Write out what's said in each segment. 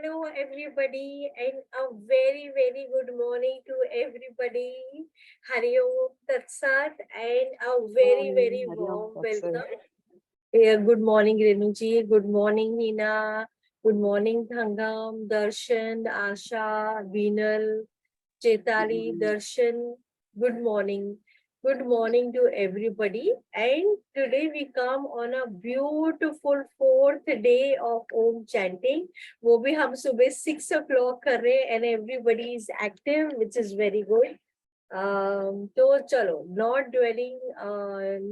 Hello, everybody, and a very, very good morning to everybody. Hari Om Tat Sat, and a very, Morning, very Hariom warm Tatsat. welcome. Good morning, Renuji. Good morning, Nina. Good morning, Thangam, Darshan, Asha, Veenal, Chetali, Darshan. Good morning. Good morning to everybody. And today we come on a beautiful fourth day of Om chanting. वो भी हम सुबह 6 o'clock कर रहे हैं and everybody is active, which is very good. तो चलो, not dwelling,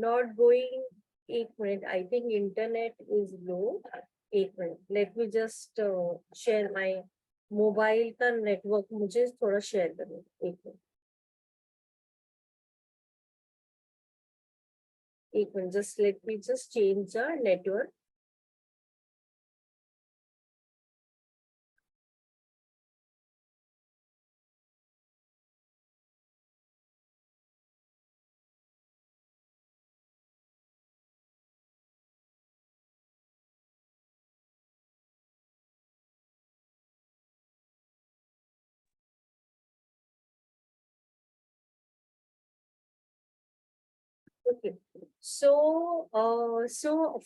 not going. एक minute, I think internet is low. एक minute, let me just share my mobile का नेटवर्क मुझे थोड़ा शेयर करो एक मिनट. एक minute, just let me just change the network. Okay, so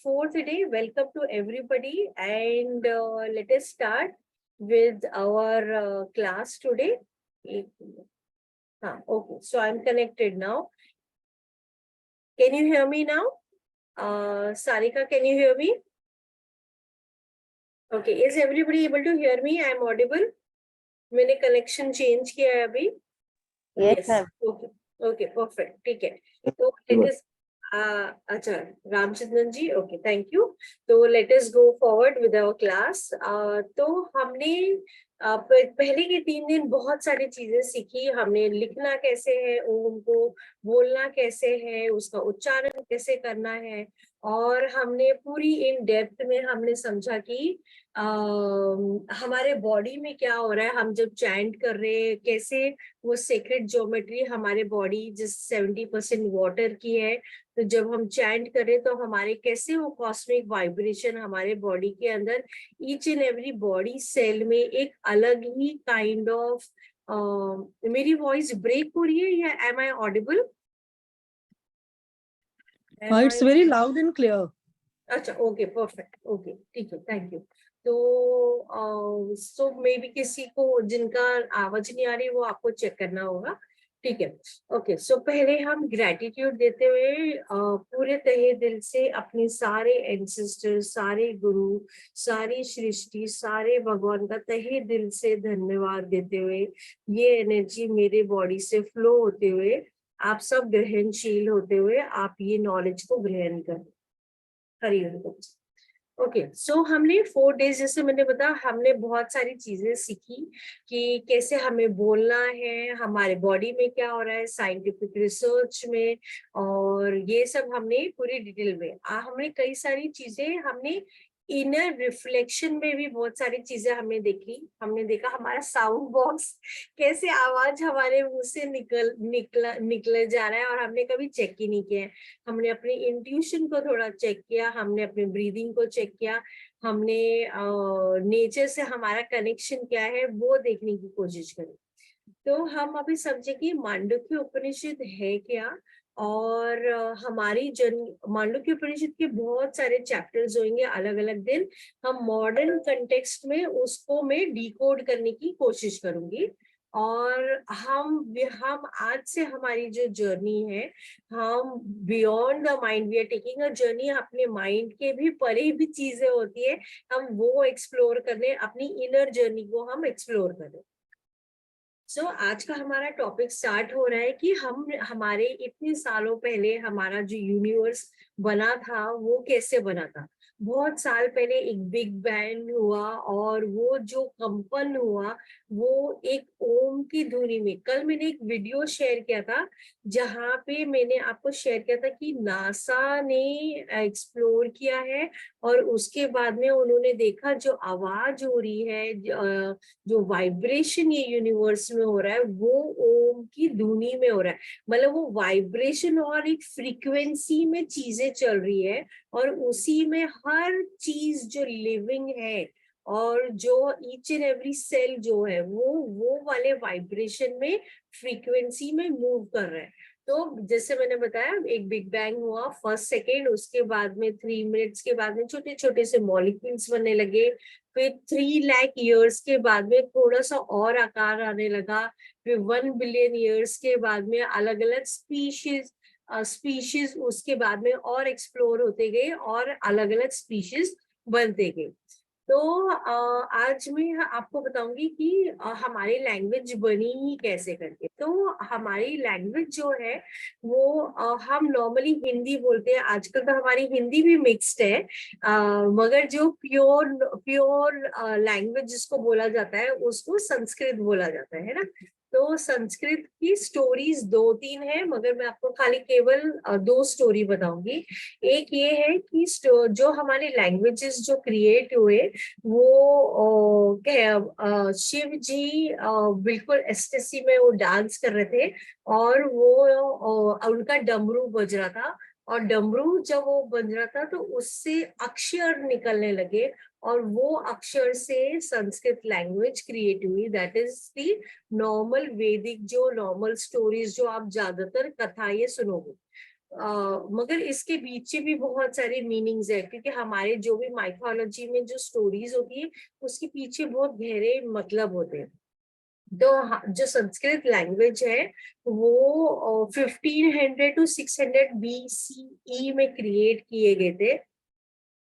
fourth day, welcome to everybody, and let us start with our class today. Okay, so I'm connected now. Can you hear me now? Sarika, can you hear me? Okay, is everybody able to hear me? I'm audible. मैंने connection change किया है अभी. Yes, ma'am. Okay okay perfect, ठीक है. तो let us अच्छा, Ramachandran ji, okay, thank you. तो let us go forward with our class. तो हमने पहले के 3 दिन बहुत सारी चीजें सीखी. हमने लिखना कैसे है ओम को, बोलना कैसे है, उसका उच्चारण कैसे करना है, और हमने पूरी इन डेप्थ में हमने समझा कि हमारे बॉडी में क्या हो रहा है. हम जब चैंट कर रहे हैं, कैसे वो सेक्रेट ज्योमेट्री, हमारे बॉडी जिस 70% वाटर की है, तो जब हम चैंट करें तो हमारे कैसे वो कॉस्मिक वाइब्रेशन हमारे बॉडी के अंदर, each and every body cell में एक अलग ही काइंड ऑफ. मेरी वॉइस ब्रेक हो रही है या am I audible? It's very loud and clear. अच्छा, ओके परफेक्ट, ओके ठीक है, थैंक यू. तो सो मे बी किसी को जिनका आवाज नहीं आ रही वो आपको चेक करना होगा. ठीक है, ओके. सो पहले हम ग्रेटिट्यूड देते हुए पूरे तहे दिल से अपने सारे एंसेस्टर्स, सारे गुरु, सारी सृष्टि, सारे भगवान का तहे दिल से धन्यवाद देते हुए, ये एनर्जी मेरे बॉडी से फ्लो होते हुए, आप सब ग्रहणशील होते हुए आप ये नॉलेज को ग्रहण करें. हरिओम. ओके, सो हमने 4 days, जैसे मैंने बताया, हमने बहुत सारी चीजें सीखी कि कैसे हमें बोलना है, हमारे बॉडी में क्या हो रहा है, साइंटिफिक रिसर्च में, और ये सब हमने पूरी डिटेल में. हमने कई सारी चीजें, हमने इनर रिफ्लेक्शन में भी बहुत सारी चीजें हमने देखी. हमने देखा हमारा साउंड बॉक्स कैसे आवाज हमारे मुंह से निकल जा रहा है, और हमने कभी चेक ही नहीं किया है. हमने अपने इंट्यूशन को थोड़ा चेक किया, हमने अपने ब्रीदिंग को चेक किया, हमने नेचर से हमारा कनेक्शन क्या है वो देखने की कोशिश करी. तो हम अभी समझे कि मांडुक्य उपनिषद है क्या, और हमारी मांडुक्य उपनिषद के बहुत सारे चैप्टर्स होंगे अलग अलग दिन. हम मॉडर्न कंटेक्स्ट में उसको मैं डिकोड करने की कोशिश करूंगी. और हम आज से हमारी जो जर्नी है, हम beyond the mind, we are taking a journey. अपने माइंड के भी परे भी चीजें होती है, हम वो एक्सप्लोर करने, अपनी इनर जर्नी को हम एक्सप्लोर करें. सो आज का हमारा टॉपिक स्टार्ट हो रहा है कि हमारे इतने सालों पहले हमारा जो यूनिवर्स बना था वो कैसे बना था. बहुत साल पहले एक बिग बैंग हुआ, और वो जो कंपन हुआ वो एक ओम की धुनी में. कल मैंने एक वीडियो शेयर किया था जहाँ पे मैंने आपको शेयर किया था कि नासा ने एक्सप्लोर किया है, और उसके बाद में उन्होंने देखा जो आवाज हो रही है, जो वाइब्रेशन ये यूनिवर्स में हो रहा है, वो ओम की धुनी में हो रहा है. मतलब वो वाइब्रेशन और एक फ्रीक्वेंसी में चीजें चल रही है, और उसी में हर चीज जो लिविंग है और जो ईच एंड एवरी सेल जो है वो वाले वाइब्रेशन में, फ्रीक्वेंसी में मूव कर रहा है। तो जैसे मैंने बताया, एक बिग बैंग हुआ फर्स्ट सेकेंड, उसके बाद में 3 मिनट्स के बाद में छोटे छोटे से मॉलिक्यूल्स बनने लगे, फिर 3 लाख ईयर्स के बाद में थोड़ा सा और आकार आने लगा, फिर 1 बिलियन ईयर्स के बाद में अलग अलग स्पीशीज उसके बाद में और एक्सप्लोर होते गए और अलग अलग स्पीशीज बनते गए। तो आज मैं आपको बताऊंगी कि हमारी लैंग्वेज बनी ही कैसे करके। तो हमारी लैंग्वेज जो है वो हम नॉर्मली हिंदी बोलते हैं, आजकल तो हमारी हिंदी भी मिक्स्ड है, मगर जो प्योर प्योर लैंग्वेज जिसको बोला जाता है उसको संस्कृत बोला जाता है ना। तो संस्कृत की स्टोरीज 2-3 है, मगर मैं आपको खाली केवल 2 स्टोरी बताऊंगी। एक ये है कि जो हमारे लैंग्वेजेस जो क्रिएट हुए वो शिव जी बिल्कुल एस्टेसी में वो डांस कर रहे थे, और वो उनका डमरू बज रहा था, और डमरू जब वो बज रहा था तो उससे अक्षर निकलने लगे, और वो अक्षर से संस्कृत लैंग्वेज क्रिएट हुई। दैट इज दी नॉर्मल वैदिक, जो नॉर्मल स्टोरीज जो आप ज्यादातर कथाएं सुनोगे। मगर इसके पीछे भी बहुत सारे मीनिंग्स है, क्योंकि हमारे जो भी माइथोलॉजी में जो स्टोरीज होती है उसके पीछे बहुत गहरे मतलब होते हैं। तो जो संस्कृत लैंग्वेज है वो 1500 to 600 BCE में क्रिएट किए गए थे,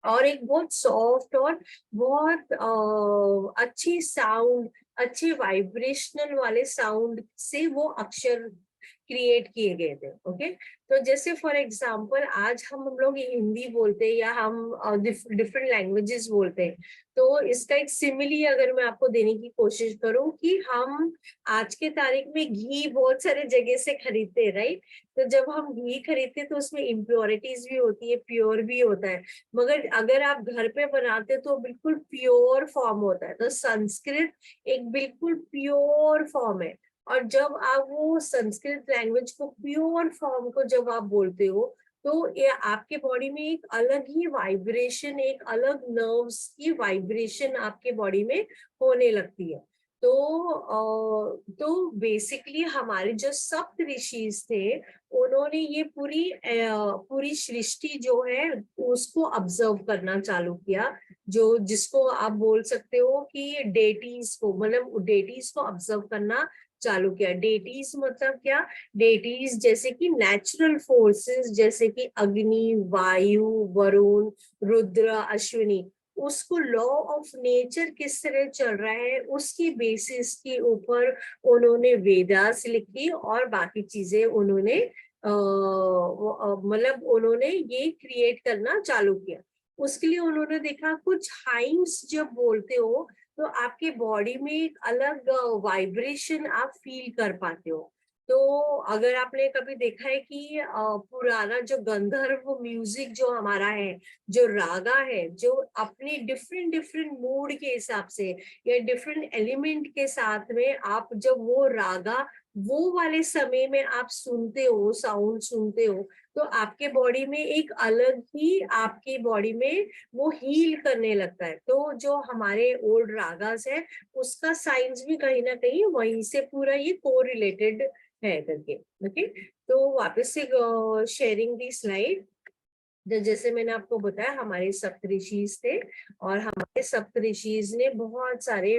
और एक बहुत सॉफ्ट और बहुत अच्छी साउंड, अच्छे वाइब्रेशनल वाले साउंड से वो अक्षर क्रिएट किए गए थे। ओके, तो जैसे फॉर एग्जांपल आज हम लोग हिंदी बोलते हैं या हम डिफरेंट लैंग्वेजेस बोलते हैं, तो इसका एक सिमिली अगर मैं आपको देने की कोशिश करूं कि हम आज के तारीख में घी बहुत सारे जगह से खरीदते हैं, राइट। तो जब हम घी खरीदते हैं तो उसमें इम्प्योरिटीज भी होती है, प्योर भी होता है, मगर अगर आप घर पे बनाते तो बिल्कुल प्योर फॉर्म होता है। तो संस्कृत एक बिल्कुल प्योर फॉर्म है, और जब आप वो संस्कृत लैंग्वेज को प्योर फॉर्म को जब आप बोलते हो तो ये आपके बॉडी में एक अलग ही वाइब्रेशन, एक अलग नर्व्स की वाइब्रेशन आपके बॉडी में होने लगती है। तो बेसिकली हमारे जो सप्त ऋषिज थे उन्होंने ये पूरी सृष्टि जो है उसको ऑब्जर्व करना चालू किया, जो जिसको आप बोल सकते हो कि डेटीज को, मतलब डेटीज को ऑब्जर्व करना चालू किया। डेटीज मतलब क्या? डेटीज जैसे कि नेचुरल फोर्सेस, जैसे कि अग्नि, वायु, वरुण, रुद्र, अश्विनी, उसको लॉ ऑफ नेचर किस तरह चल रहा है उसकी बेसिस के ऊपर उन्होंने वेदास लिखी, और बाकी चीजें उन्होंने मतलब उन्होंने ये क्रिएट करना चालू किया। उसके लिए उन्होंने देखा कुछ हाइम्स जब बोलते हो तो आपके बॉडी में एक अलग वाइब्रेशन आप फील कर पाते हो। तो अगर आपने कभी देखा है कि पुराना जो गंधर्व म्यूजिक जो हमारा है, जो रागा है, जो अपने डिफरेंट डिफरेंट मूड के हिसाब से या डिफरेंट एलिमेंट के साथ में आप जब वो रागा वो वाले समय में आप सुनते हो, साउंड सुनते हो, तो आपके बॉडी में एक अलग ही आपकी बॉडी में वो हील करने लगता है। तो जो हमारे ओल्ड रागास है उसका साइंस भी कहीं ना कहीं वहीं से पूरा ये कोरिलेटेड है करके। ओके, तो वापस से शेयरिंग दी स्लाइड। जैसे मैंने आपको बताया हमारे सप्तऋषिज थे, और हमारे सप्तऋषिज ने बहुत सारे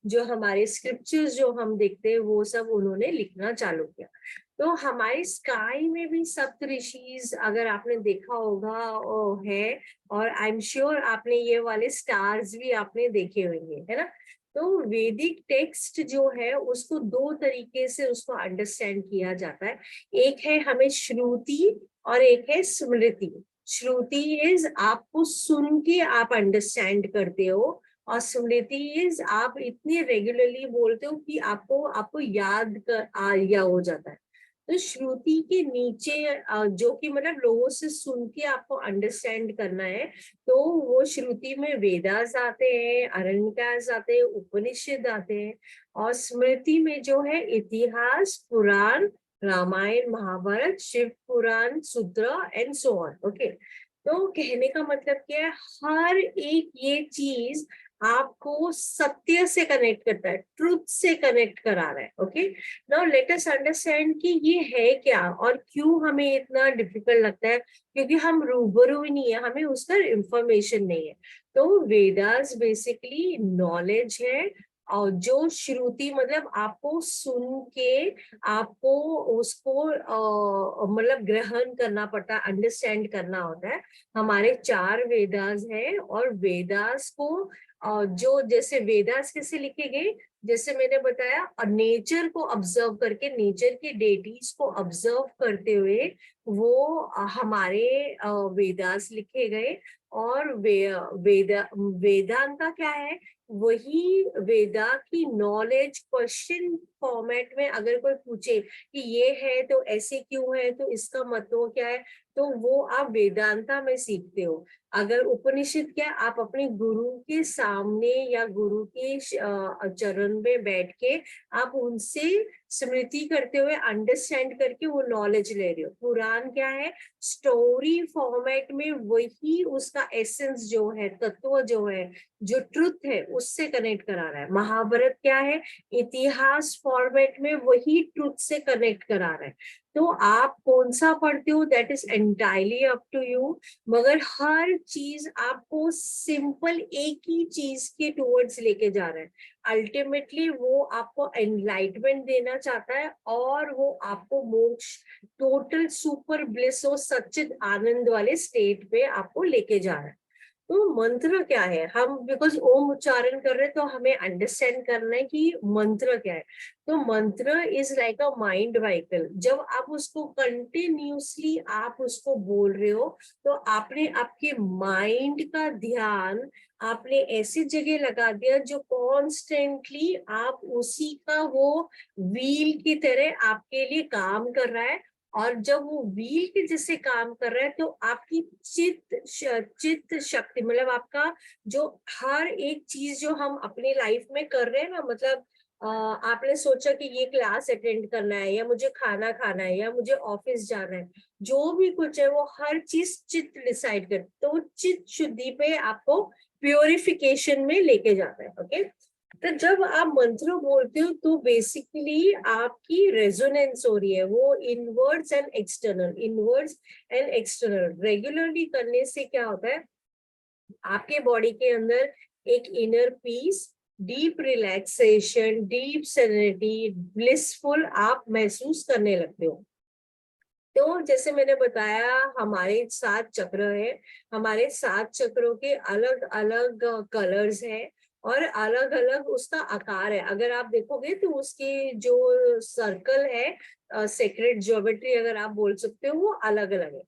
जो हमारे स्क्रिप्चर्स जो हम देखते हैं वो सब उन्होंने लिखना चालू किया। तो हमारे स्काई में भी सप्तऋषिज अगर आपने देखा होगा है, और आई एम श्योर आपने ये वाले स्टार्स भी आपने देखे होंगे, है ना। तो वैदिक टेक्स्ट जो है उसको 2 तरीके से उसको अंडरस्टैंड किया जाता है। एक है हमें श्रुति और एक है स्मृति। श्रुति इज आपको सुन के आप अंडरस्टैंड करते हो, और स्मृति इज आप इतनी रेगुलरली बोलते हो कि आपको आपको याद कर आ या हो जाता है। तो श्रुति के नीचे जो कि मतलब लोगों से सुन के आपको अंडरस्टैंड करना है, तो वो श्रुति में वेदास आते हैं, अरण्यकास आते हैं, उपनिषद आते हैं, और स्मृति में जो है इतिहास, पुराण, रामायण, महाभारत, शिव पुराण, सूत्र एंड सो ऑन। ओके, तो कहने का मतलब क्या है, हर एक ये चीज आपको सत्य से कनेक्ट करता है, ट्रुथ से कनेक्ट करा रहा है। Okay, now let us understand कि ये है क्या और क्यों हमें इतना डिफिकल्ट लगता है, क्योंकि हम रूबरू ही नहीं है, हमें उसका इंफॉर्मेशन नहीं है। तो वेदास बेसिकली नॉलेज है, और जो श्रुति मतलब आपको सुन के आपको उसको मतलब ग्रहण करना पड़ता है, अंडरस्टैंड करना होता है। हमारे 4 वेदास है, और वेदास को जो जैसे वेदास कैसे लिखे गए, जैसे मैंने बताया, नेचर को ऑब्जर्व करके, नेचर की डेटीज को ऑब्जर्व करते हुए वो हमारे वेदास लिखे गए। और वेदांता क्या है, वही वेदा की नॉलेज क्वेश्चन फॉर्मेट में अगर कोई पूछे कि ये है तो ऐसे क्यों है, तो इसका मतलब क्या है, तो वो आप वेदांता में सीखते हो। अगर उपनिषद क्या, आप अपने गुरु के सामने या गुरु के चरण में बैठ के आप उनसे स्मृति करते हुए अंडरस्टैंड करके वो नॉलेज ले रहे हो। पुराण क्या है, स्टोरी फॉर्मेट में वही उसका एसेंस जो है, तत्व जो है, जो ट्रुथ है, उससे कनेक्ट करा रहा है। महाभारत क्या है, इतिहास फॉर्मेट में वही ट्रुथ से कनेक्ट करा रहा है। तो आप कौन सा पढ़ते हो, that is entirely up to you, मगर हर चीज आपको सिंपल एक ही चीज के टुवर्ड्स लेके जा रहा है। अल्टीमेटली वो आपको एनलाइटमेंट देना चाहता है, और वो आपको मोक्ष, टोटल सुपर ब्लिस और सच्चिद आनंद वाले स्टेट पे आपको लेके जा रहा है। तो मंत्र क्या है, हम बिकॉज ओम उच्चारण कर रहे हैं तो हमें अंडरस्टैंड करना है कि मंत्र क्या है। तो मंत्र is like a mind vehicle. जब आप उसको कंटिन्यूसली आप उसको बोल रहे हो, तो आपने आपके माइंड का ध्यान आपने ऐसी जगह लगा दिया जो कॉन्स्टेंटली आप उसी का वो व्हील की तरह आपके लिए काम कर रहा है। और जब वो व्हील के जैसे काम कर रहा है, तो आपकी चित्त शक्ति, मतलब आपका जो हर एक चीज जो हम अपनी लाइफ में कर रहे हैं ना, मतलब आपने सोचा कि ये क्लास अटेंड करना है, या मुझे खाना खाना है, या मुझे ऑफिस जाना है, जो भी कुछ है वो हर चीज चित्त डिसाइड कर, तो चित्त शुद्धि पे आपको प्योरिफिकेशन में लेके जाता है। ओके, तो जब आप मंत्र बोलते हो तो बेसिकली आपकी रेजोनेंस हो रही है, वो inwards and external, inwards and external regularly करने से क्या होता है, आपके बॉडी के अंदर एक inner peace, deep relaxation, deep serenity, blissful आप महसूस करने लगते हो। तो जैसे मैंने बताया, हमारे 7 चक्र है, हमारे 7 चक्रों के अलग अलग कलर्स हैं, और अलग अलग उसका आकार है। अगर आप देखोगे तो उसकी जो सर्कल है, सेक्रेट ज्योमेट्री अगर आप बोल सकते हो, वो अलग अलग है।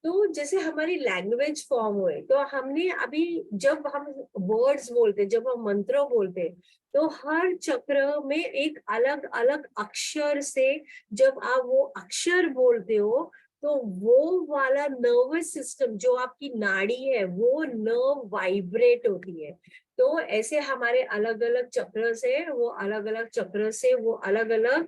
तो जैसे हमारी लैंग्वेज फॉर्म हुए, तो हमने अभी जब हम वर्ड्स बोलते, जब हम मंत्र बोलते, तो हर चक्र में एक अलग अलग अक्षर से जब आप वो अक्षर बोलते हो, तो वो वाला नर्वस सिस्टम जो आपकी नाड़ी है, वो नर्व वाइब्रेट होती है। तो ऐसे हमारे अलग अलग चक्र से, वो अलग अलग चक्र से वो अलग अलग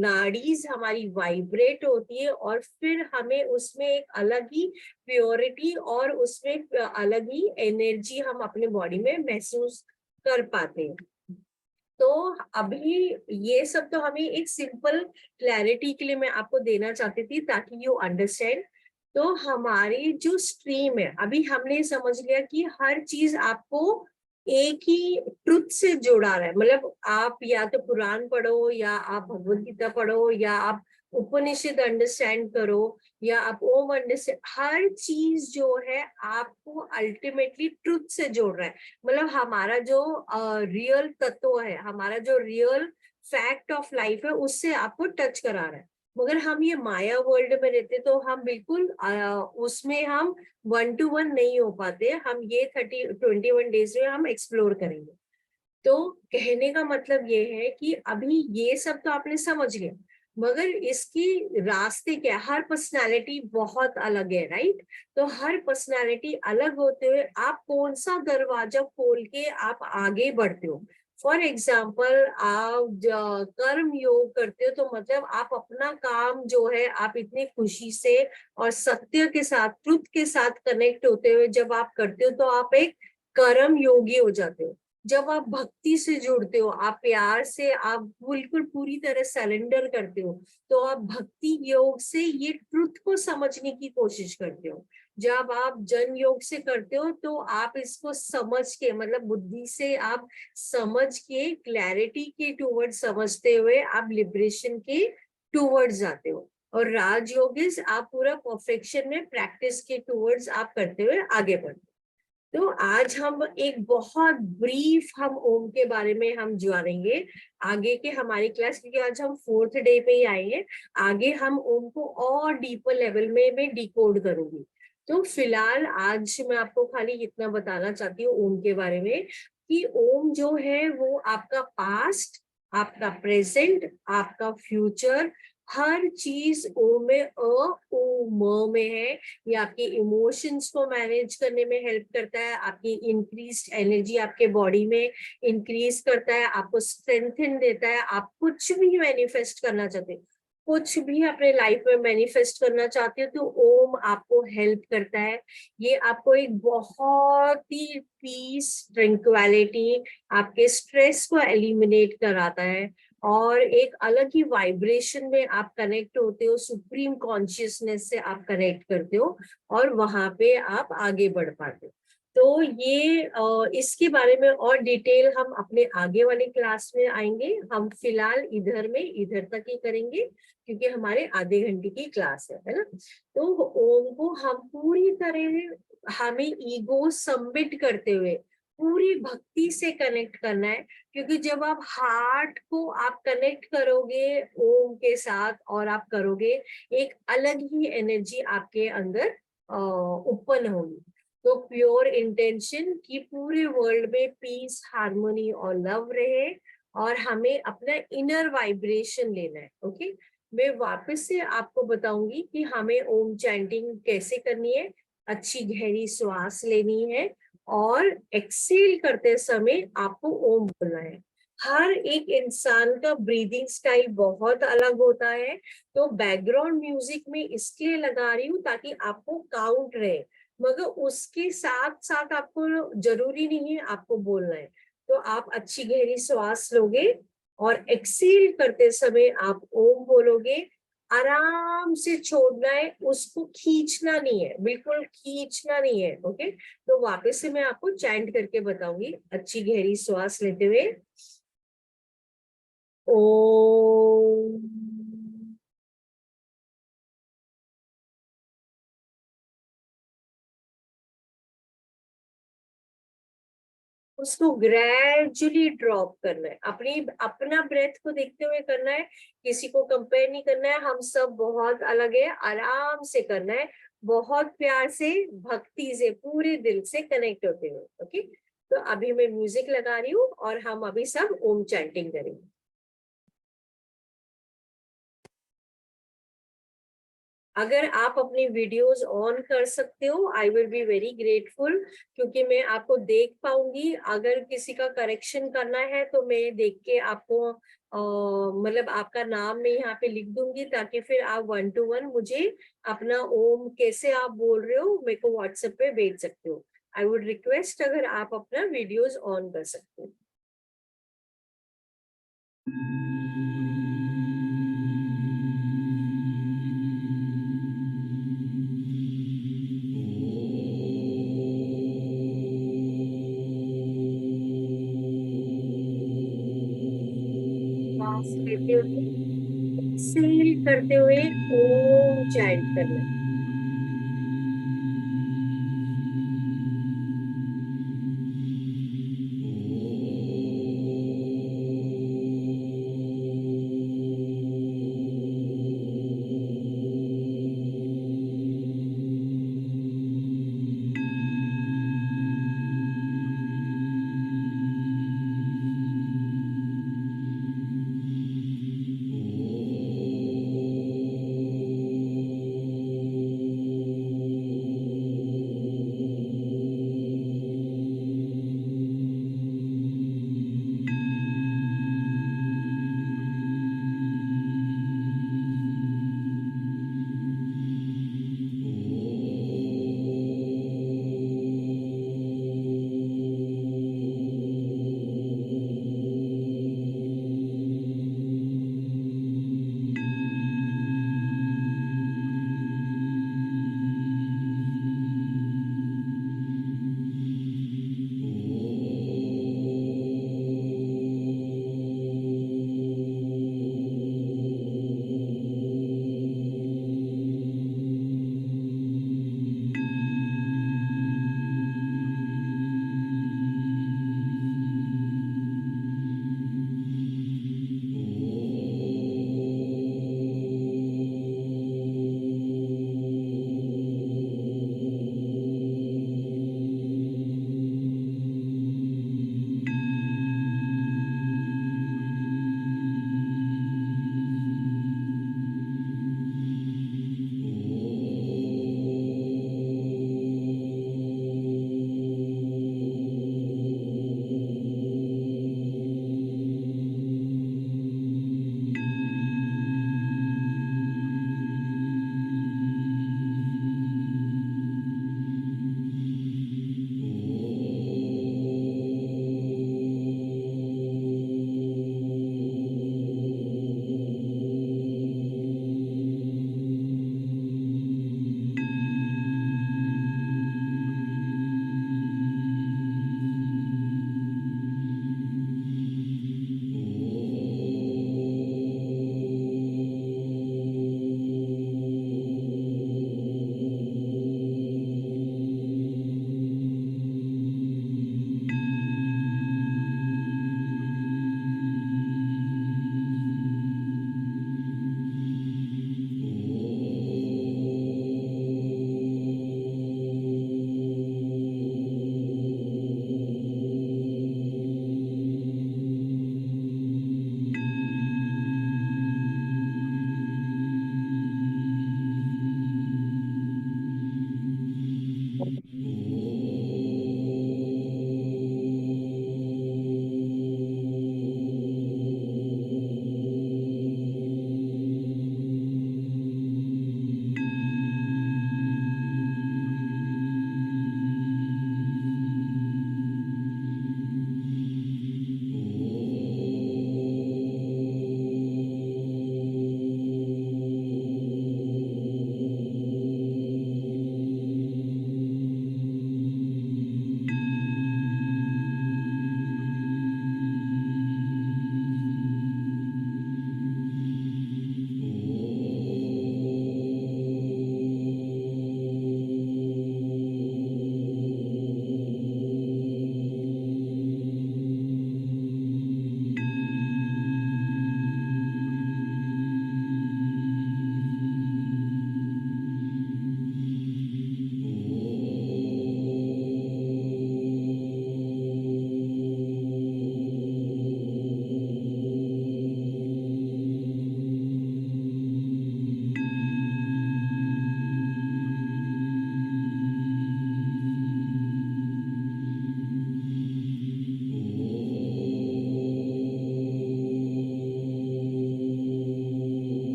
नाड़ीज हमारी वाइब्रेट होती है, और फिर हमें उसमें एक अलग ही प्योरिटी और उसमें अलग ही एनर्जी हम अपने बॉडी में महसूस कर पाते हैं। तो अभी ये सब तो हमें एक सिंपल क्लैरिटी के लिए मैं आपको देना चाहती थी, ताकि यू अंडरस्टैंड। तो हमारी जो स्ट्रीम है, अभी हमने समझ लिया कि हर चीज आपको एक ही ट्रुथ से जोड़ा रहा है। मतलब आप या तो पुराण पढ़ो, या आप भगवत गीता पढ़ो, या आप उपनिषद अंडरस्टैंड करो, या आप ओम अंडरस्टैंड, हर चीज जो है आपको अल्टीमेटली ट्रुथ से जोड़ रहा है। मतलब हमारा जो रियल तत्व है, हमारा जो रियल फैक्ट ऑफ लाइफ है, उससे आपको टच करा रहा है। मगर हम ये माया वर्ल्ड में रहते, तो हम बिल्कुल उसमें हम 1 to 1 नहीं हो पाते। हम ये 21 डेज में हम एक्सप्लोर करेंगे। तो कहने का मतलब ये है कि अभी ये सब तो आपने समझ लिया, मगर इसकी रास्ते क्या, हर पर्सनालिटी बहुत अलग है, राइट। तो हर पर्सनालिटी अलग होते हुए आप कौन सा दरवाजा खोल के आप आगे बढ़ते हो, फॉर एग्जाम्पल आप कर्म योग करते हो तो मतलब आप अपना काम जो है आप इतनी खुशी से और सत्य के साथ, ट्रुथ के साथ कनेक्ट होते हुए जब आप करते हो तो आप एक कर्म योगी हो जाते हो। जब आप भक्ति से जुड़ते हो, आप प्यार से, आप बिल्कुल पूरी तरह सरेंडर करते हो, तो आप भक्ति योग से ये ट्रुथ को समझने की कोशिश करते हो। जब आप जन योग से करते हो तो आप इसको समझ के, मतलब बुद्धि से आप समझ के, क्लैरिटी के टूवर्ड समझते हुए आप लिबरेशन के टूवर्ड जाते हो। और राजयोग इज आप पूरा परफेक्शन में प्रैक्टिस के टूवर्ड्स आप करते हुए आगे बढ़ते हो। तो आज हम एक बहुत ब्रीफ हम ओम के बारे में हम जानेंगे आगे के हमारी क्लास, क्योंकि आज हम 4th डे पे ही आए हैं। आगे हम ओम को और डीपर लेवल में मैं डिकोड करूंगी। तो फिलहाल आज मैं आपको खाली इतना बताना चाहती हूँ ओम के बारे में कि ओम जो है वो आपका पास्ट, आपका प्रेजेंट, आपका फ्यूचर, हर चीज ओ में ओ म में है। ये आपके इमोशंस को मैनेज करने में हेल्प करता है, आपकी इंक्रीज्ड एनर्जी आपके बॉडी में इंक्रीज करता है, आपको स्ट्रेंथन देता है। आप कुछ भी मैनिफेस्ट करना चाहते हो, कुछ भी अपने लाइफ में मैनिफेस्ट करना चाहते हो, तो ओम आपको हेल्प करता है। ये आपको एक बहुत ही पीस, ट्रैंक्विलिटी, आपके स्ट्रेस को एलिमिनेट कराता है और एक अलग ही वाइब्रेशन में आप कनेक्ट होते हो, सुप्रीम कॉन्शियसनेस से आप कनेक्ट करते हो और वहां पे आप आगे बढ़ पाते हो। तो ये इसके बारे में और डिटेल हम अपने आगे वाली क्लास में आएंगे। हम फिलहाल इधर तक ही करेंगे क्योंकि हमारे आधे घंटे की क्लास है ना। तो ओम को हम पूरी तरह, हमें ईगो सबमिट करते हुए पूरी भक्ति से कनेक्ट करना है, क्योंकि जब आप हार्ट को आप कनेक्ट करोगे ओम के साथ और आप करोगे, एक अलग ही एनर्जी आपके अंदर उत्पन्न होगी। तो प्योर इंटेंशन कि पूरे वर्ल्ड में पीस, हार्मनी और लव रहे और हमें अपना इनर वाइब्रेशन लेना है। ओके, मैं वापस से आपको बताऊंगी कि हमें ओम चैंटिंग कैसे करनी है। अच्छी गहरी श्वास लेनी है और एक्सेल करते समय आपको ओम बोलना है। हर एक इंसान का ब्रीदिंग स्टाइल बहुत अलग होता है, तो बैकग्राउंड म्यूजिक में इसलिए लगा रही हूँ ताकि आपको काउंट रहे, मगर उसके साथ साथ आपको जरूरी नहीं है आपको बोलना है। तो आप अच्छी गहरी श्वास लोगे और एक्सेल करते समय आप ओम बोलोगे। आराम से छोड़ना है, उसको खींचना नहीं है, बिल्कुल खींचना नहीं है। ओके, तो वापस से मैं आपको चैंट करके बताऊंगी। अच्छी गहरी श्वास लेते हुए ओम, उसको ग्रेजुअली ड्रॉप करना है, अपना ब्रेथ को देखते हुए करना है। किसी को कंपेयर नहीं करना है, हम सब बहुत अलग है। आराम से करना है, बहुत प्यार से, भक्ति से, पूरे दिल से कनेक्ट होते हुए। ओके, तो अभी मैं म्यूजिक लगा रही हूँ और हम अभी सब ओम चैंटिंग करेंगे। अगर आप अपनी वीडियोस ऑन कर सकते हो, I will be very grateful, क्योंकि मैं आपको देख पाऊंगी। अगर किसी का करेक्शन करना है तो मैं देख के आपको मतलब आपका नाम मैं यहाँ पे लिख दूंगी, ताकि फिर आप 1 to 1 मुझे अपना ओम कैसे आप बोल रहे हो मेरे को व्हाट्सएप पे भेज सकते हो। आई वुड रिक्वेस्ट अगर आप अपना वीडियोस ऑन कर सकते हो। सांस लेते हुए, एक्सेल करते हुए ओम चैंट करना है।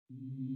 Om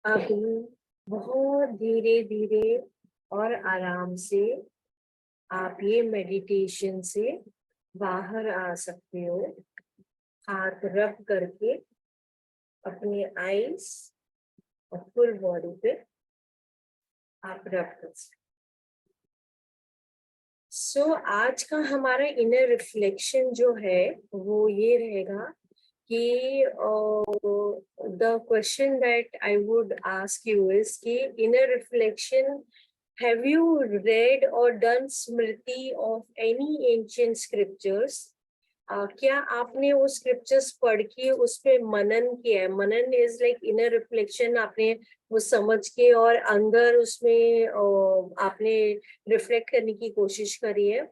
अब बहुत धीरे धीरे और आराम से आप ये मेडिटेशन से बाहर आ सकते हो, हाथ रब करके अपने आईज और फुल बॉडी पे आप रब कर सकते। सो आज का हमारा इनर रिफ्लेक्शन जो है वो ये रहेगा कि the question that I would ask you is कि inner reflection, have you read or done smriti of any ancient scriptures? क्या आपने वो स्क्रिप्चर्स पढ़ के उस पे मनन किया है? मनन इज लाइक इनर रिफ्लेक्शन, आपने वो समझ के और अंदर उसमें आपने रिफ्लेक्ट करने की कोशिश करी है।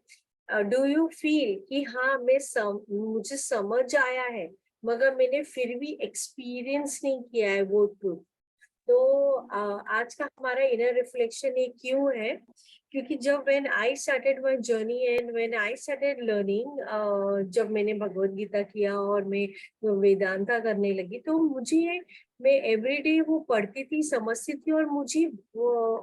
डू यू फील कि हाँ मुझे समझ आया है मगर मैंने फिर भी एक्सपीरियंस नहीं किया है वो ट्रूथ? तो आज का हमारा इनर रिफ्लेक्शन ये क्यों है? क्योंकि जब when I started my journey and when I started learning, जब मैंने भगवत गीता किया और मैं वेदांता करने लगी तो मैं एवरीडे वो पढ़ती थी, समझती थी और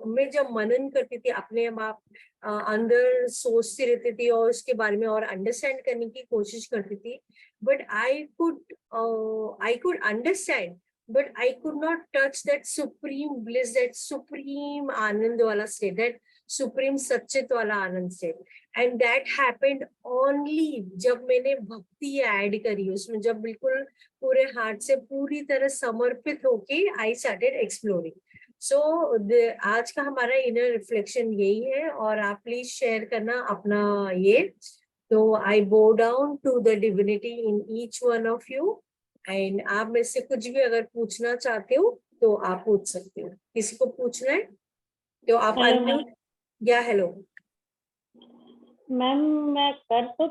मैं जब मनन करती थी अपने आप अंदर सोचती रहती थी और उसके बारे में और अंडरस्टैंड करने की कोशिश करती थी, but I could understand, but I could not touch that supreme bliss, that supreme आनंद वाला state, that supreme सच्चित वाला आनंद state. And that happened only जब मैंने भक्ति ऐड करी उसमें, जब बिल्कुल पूरे हार्ट से पूरी तरह समर्पित होके I started exploring. So आज का हमारा इनर रिफ्लेक्शन यही है और आप प्लीज शेयर करना अपना ये। तो I bow down to the divinity in each one of you. And आप में से कुछ भी अगर पूछना चाहते हो तो आप पूछ सकते हो। किसी को पूछना है तो आप हेलो मैम। या हेलो मैम मैं कर तो